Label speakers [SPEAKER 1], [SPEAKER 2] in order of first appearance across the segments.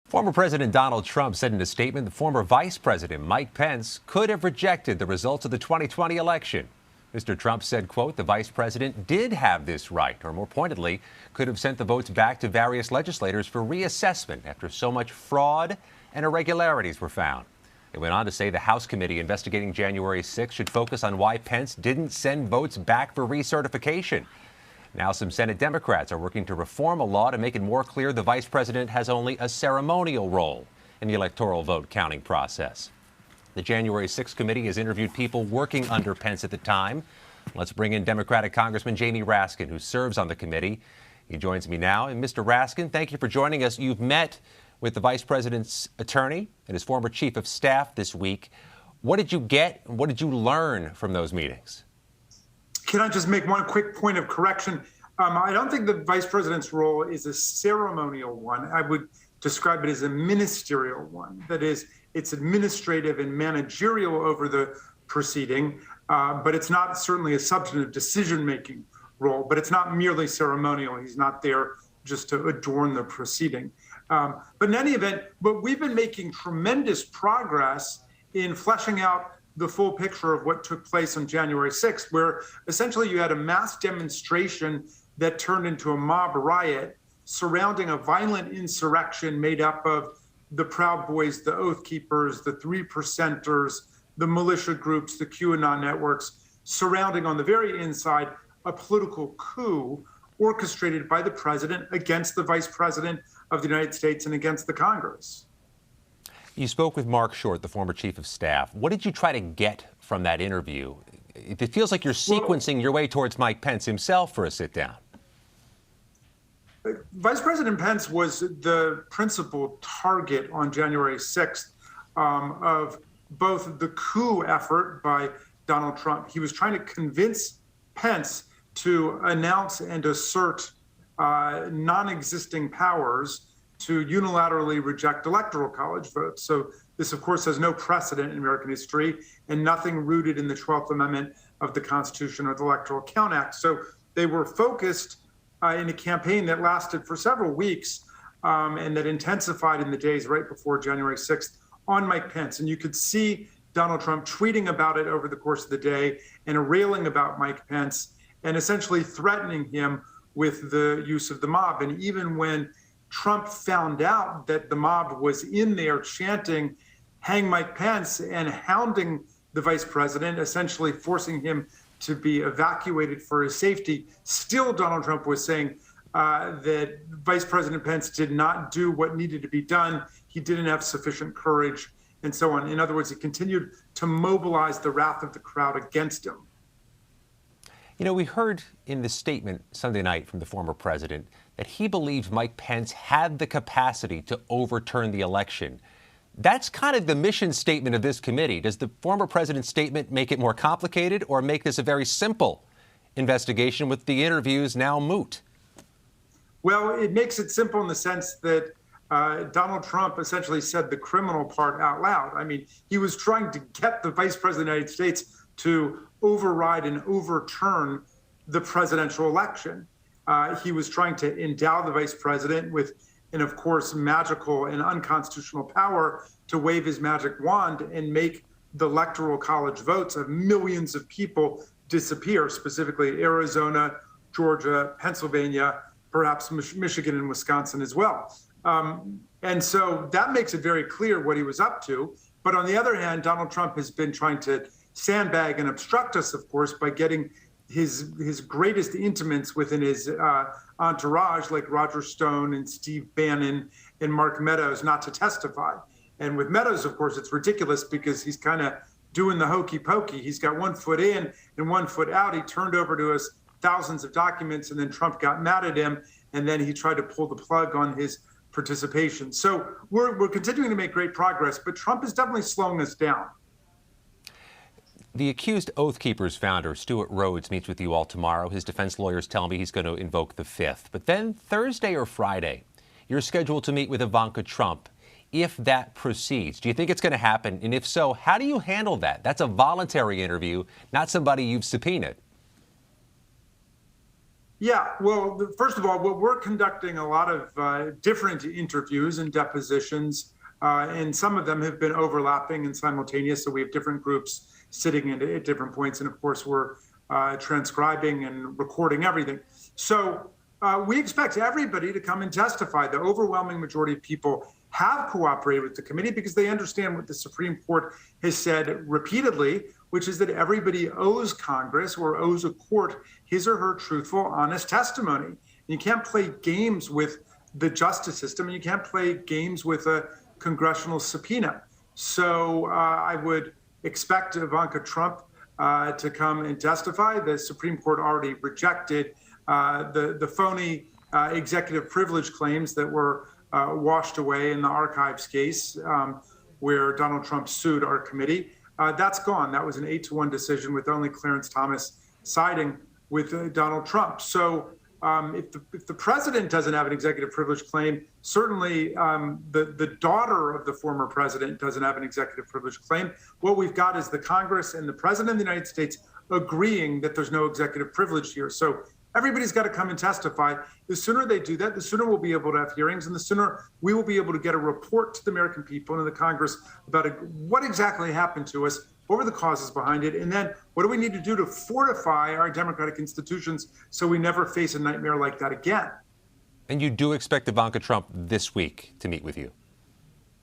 [SPEAKER 1] Former President Donald Trump said in a statement that former Vice President Mike Pence could have rejected the results of the 2020 election. Mr. Trump said, quote, the vice president did have this right, or more pointedly, could have sent the votes back to various legislators for reassessment after so much fraud and irregularities were found. It went on to say the House committee investigating January 6 should focus on why Pence didn't send votes back for recertification. Now some Senate Democrats are working to reform a law to make it more clear the vice president has only a ceremonial role in the electoral vote counting process. The January 6 committee has interviewed people working under Pence at the time. Let's bring in Democratic Congressman Jamie Raskin, who serves on the committee. He joins me now. And Mr. Raskin, thank you for joining us. You've met with the vice president's attorney and his former chief of staff this week. What did you get? And what did you learn from those meetings?
[SPEAKER 2] Can I just make one quick point of correction? I don't think the vice president's role is a ceremonial one. I would describe it as a ministerial one. That is, it's administrative and managerial over the proceeding, but it's not certainly a substantive decision-making role, but it's not merely ceremonial. He's not there just to adorn the proceeding. But in any event, but we've been making tremendous progress in fleshing out the full picture of what took place on January 6th, where essentially you had a mass demonstration that turned into a mob riot surrounding a violent insurrection made up of the Proud Boys, the Oath Keepers, the 3%ers, the militia groups, the QAnon networks, surrounding on the very inside a political coup orchestrated by the president against the vice president of the United States and against the Congress.
[SPEAKER 1] You spoke with Mark Short, the former chief of staff. What did you try to get from that interview? It feels like you're sequencing your way towards Mike Pence himself for a sit-down.
[SPEAKER 2] Vice President Pence was the principal target on January 6th of both the coup effort by Donald Trump. He was trying to convince Pence to announce and assert non-existing powers to unilaterally reject electoral college votes. So this, of course, has no precedent in American history and nothing rooted in the 12th Amendment of the Constitution or the Electoral Count Act. So they were focused in a campaign that lasted for several weeks and that intensified in the days right before January 6th on Mike Pence. And you could see Donald Trump tweeting about it over the course of the day and railing about Mike Pence and essentially threatening him with the use of the mob. And even when Trump found out that the mob was in there chanting, hang Mike Pence, and hounding the vice president, essentially forcing him to be evacuated for his safety, still Donald Trump was saying that Vice President Pence did not do what needed to be done. He didn't have sufficient courage and so on. In other words, he continued to mobilize the wrath of the crowd against him.
[SPEAKER 1] You know, we heard in the statement Sunday night from the former president that he believed Mike Pence had the capacity to overturn the election. That's kind of the mission statement of this committee. Does the former president's statement make it more complicated or make this a very simple investigation with the interviews now moot?
[SPEAKER 2] Well, it makes it simple in the sense that Donald Trump essentially said the criminal part out loud. I mean, he was trying to get the vice president of the United States to override and overturn the presidential election. He was trying to endow the vice president with, and of course, magical and unconstitutional power to wave his magic wand and make the electoral college votes of millions of people disappear, specifically Arizona, Georgia, Pennsylvania, perhaps Michigan and Wisconsin as well. And so that makes it very clear what he was up to. But on the other hand, Donald Trump has been trying to sandbag and obstruct us, of course, by getting his greatest intimates within his entourage, like Roger Stone and Steve Bannon and Mark Meadows, not to testify. And with Meadows, of course, it's ridiculous because he's kind of doing the hokey pokey. He's got 1 foot in and 1 foot out. He turned over to us thousands of documents, and then Trump got mad at him, and then he tried to pull the plug on his participation. So we're continuing to make great progress, but Trump is definitely slowing us down.
[SPEAKER 1] The accused Oath Keepers founder, Stuart Rhodes, meets with you all tomorrow. His defense lawyers tell me he's going to invoke the 5th. But then Thursday or Friday, you're scheduled to meet with Ivanka Trump. If that proceeds, do you think it's going to happen? And if so, how do you handle that? That's a voluntary interview, not somebody you've subpoenaed.
[SPEAKER 2] Yeah, well, first of all, we're conducting a lot of different interviews and depositions, and some of them have been overlapping and simultaneous. So we have different groups sitting at different points, and of course, we're transcribing and recording everything. So we expect everybody to come and testify. The overwhelming majority of people have cooperated with the committee because they understand what the Supreme Court has said repeatedly, which is that everybody owes Congress or owes a court his or her truthful, honest testimony. And you can't play games with the justice system, and you can't play games with a congressional subpoena. So I would expect Ivanka Trump to come and testify. The Supreme Court already rejected the phony executive privilege claims that were washed away in the archives case where Donald Trump sued our committee. That's gone. That was an 8-1 decision with only Clarence Thomas siding with Donald Trump. So if the president doesn't have an executive privilege claim, certainly the daughter of the former president doesn't have an executive privilege claim. What we've got is the Congress and the president of the United States agreeing that there's no executive privilege here. So everybody's got to come and testify. The sooner they do that, the sooner we'll be able to have hearings, and the sooner we will be able to get a report to the American people and to the Congress about what exactly happened to us, what were the causes behind it, and then what do we need to do to fortify our democratic institutions so we never face a nightmare like that again.
[SPEAKER 1] And you do expect Ivanka Trump this week to meet with you?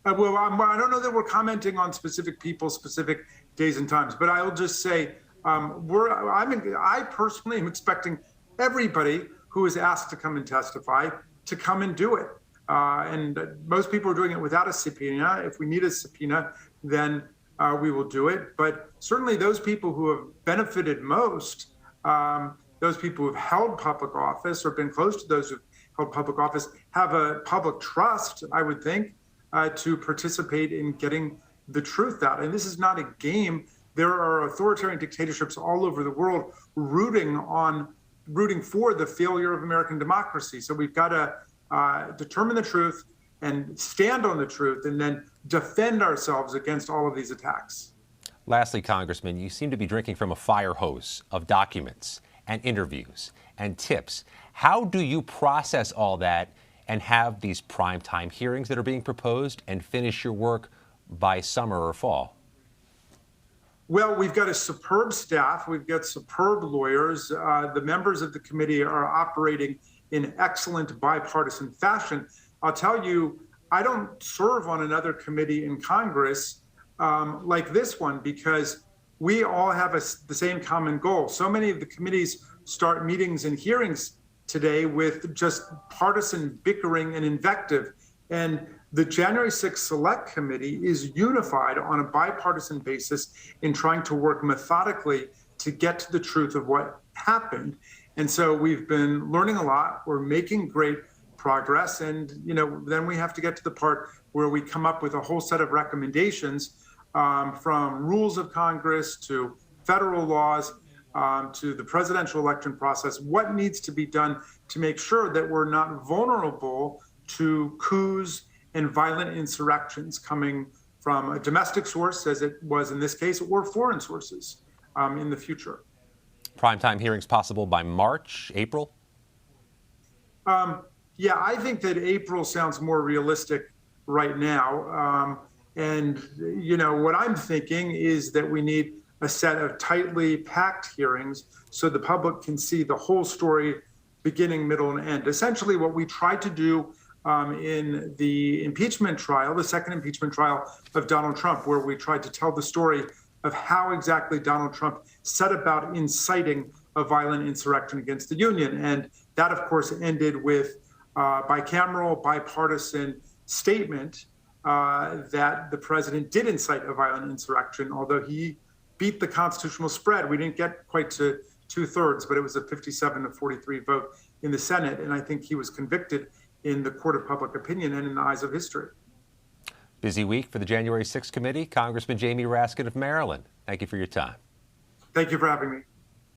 [SPEAKER 2] Well, I don't know that we're commenting on specific people, specific days and times, but I'll just say I personally am expecting everybody who is asked to come and testify to come and do it. And most people are doing it without a subpoena. If we need a subpoena, then we will do it. But certainly those people who have benefited most, those people who have held public office or been close to those who've held public office, have a public trust, I would think, to participate in getting the truth out. And this is not a game. There are authoritarian dictatorships all over the world rooting for the failure of American democracy. So we've got to determine the truth and stand on the truth and then defend ourselves against all of these attacks.
[SPEAKER 1] Lastly, Congressman, you seem to be drinking from a fire hose of documents and interviews and tips. How do you process all that and have these primetime hearings that are being proposed and finish your work by summer or fall?
[SPEAKER 2] Well, we've got a superb staff. We've got superb lawyers. The members of the committee are operating in excellent bipartisan fashion. I'll tell you, I don't serve on another committee in Congress like this one because we all have the same common goal. So many of the committees start meetings and hearings today with just partisan bickering and invective. And the January 6th Select Committee is unified on a bipartisan basis in trying to work methodically to get to the truth of what happened. And so we've been learning a lot. We're making great progress. And, then we have to get to the part where we come up with a whole set of recommendations from rules of Congress to federal laws to the presidential election process. What needs to be done to make sure that we're not vulnerable to coups and violent insurrections coming from a domestic source, as it was in this case, or foreign sources in the future.
[SPEAKER 1] Primetime hearings possible by March, April?
[SPEAKER 2] Yeah, I think that April sounds more realistic right now. And what I'm thinking is that we need a set of tightly packed hearings so the public can see the whole story, beginning, middle, and end. Essentially, what we tried to do in the impeachment trial, the second impeachment trial of Donald Trump, where we tried to tell the story of how exactly Donald Trump set about inciting a violent insurrection against the Union. And that, of course, ended with bicameral, bipartisan statement that the president did incite a violent insurrection, although he beat the constitutional spread. We didn't get quite to 2/3, but it was a 57-43 vote in the Senate. And I think he was convicted in the court of public opinion and in the eyes of history.
[SPEAKER 1] Busy week for the January 6th committee. Congressman Jamie Raskin of Maryland, thank you for your time.
[SPEAKER 2] Thank you for having me.